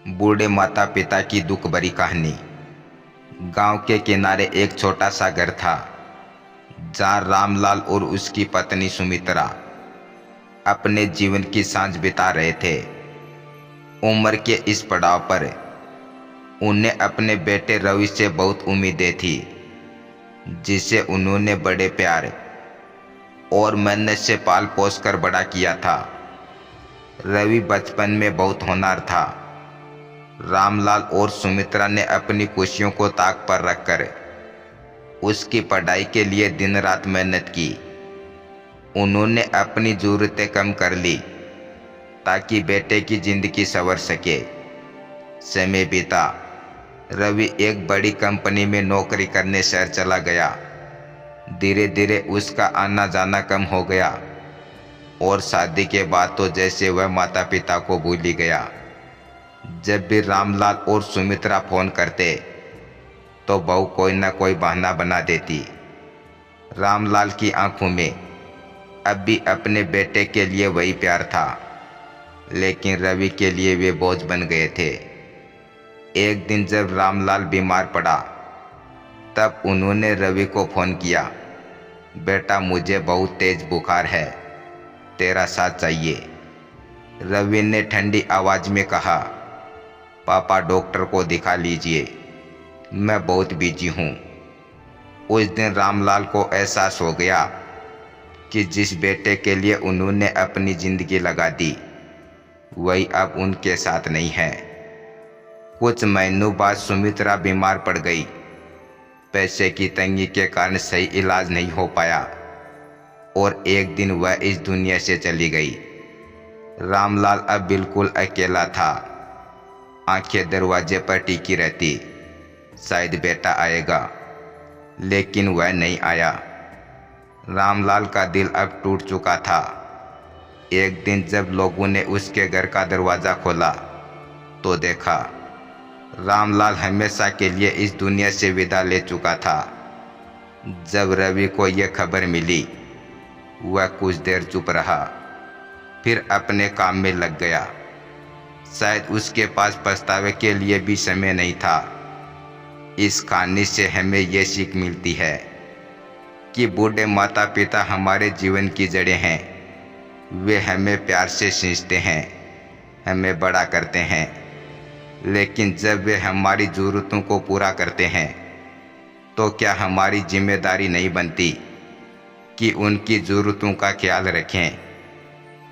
बूढ़े माता पिता की दुख भरी कहानी। गांव के किनारे एक छोटा सा घर था जहां रामलाल और उसकी पत्नी सुमित्रा अपने जीवन की सांझ बिता रहे थे। उम्र के इस पड़ाव पर उन्हें अपने बेटे रवि से बहुत उम्मीदें थी, जिसे उन्होंने बड़े प्यार और मेहनत से पाल पोस कर बड़ा किया था। रवि बचपन में बहुत होनहार था। रामलाल और सुमित्रा ने अपनी खुशियों को ताक पर रखकर उसकी पढ़ाई के लिए दिन रात मेहनत की। उन्होंने अपनी ज़रूरतें कम कर ली ताकि बेटे की जिंदगी संवर सके। समय बीता। रवि एक बड़ी कंपनी में नौकरी करने शहर चला गया। धीरे धीरे उसका आना जाना कम हो गया और शादी के बाद तो जैसे वह माता पिता को भूल ही गया। जब भी रामलाल और सुमित्रा फोन करते तो बहू कोई ना कोई बहाना बना देती। रामलाल की आंखों में अब भी अपने बेटे के लिए वही प्यार था, लेकिन रवि के लिए वे बोझ बन गए थे। एक दिन जब रामलाल बीमार पड़ा तब उन्होंने रवि को फोन किया। बेटा, मुझे बहुत तेज बुखार है, तेरा साथ चाहिए। रवि ने ठंडी आवाज में कहा, पापा डॉक्टर को दिखा लीजिए, मैं बहुत बिजी हूँ। उस दिन रामलाल को एहसास हो गया कि जिस बेटे के लिए उन्होंने अपनी जिंदगी लगा दी वही अब उनके साथ नहीं है। कुछ महीनों बाद सुमित्रा बीमार पड़ गई। पैसे की तंगी के कारण सही इलाज नहीं हो पाया और एक दिन वह इस दुनिया से चली गई। रामलाल अब बिल्कुल अकेला था। आंखें दरवाजे पर टिकी रहती, शायद बेटा आएगा, लेकिन वह नहीं आया। रामलाल का दिल अब टूट चुका था। एक दिन जब लोगों ने उसके घर का दरवाज़ा खोला तो देखा रामलाल हमेशा के लिए इस दुनिया से विदा ले चुका था। जब रवि को यह खबर मिली वह कुछ देर चुप रहा, फिर अपने काम में लग गया। शायद उसके पास पछतावे के लिए भी समय नहीं था। इस कहानी से हमें यह सीख मिलती है कि बूढ़े माता पिता हमारे जीवन की जड़ें हैं। वे हमें प्यार से सींचते हैं, हमें बड़ा करते हैं, लेकिन जब वे हमारी ज़रूरतों को पूरा करते हैं तो क्या हमारी जिम्मेदारी नहीं बनती कि उनकी ज़रूरतों का ख्याल रखें।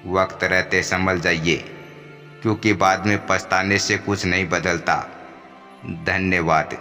वक्त रहते संभल जाइए, क्योंकि बाद में पछताने से कुछ नहीं बदलता। धन्यवाद।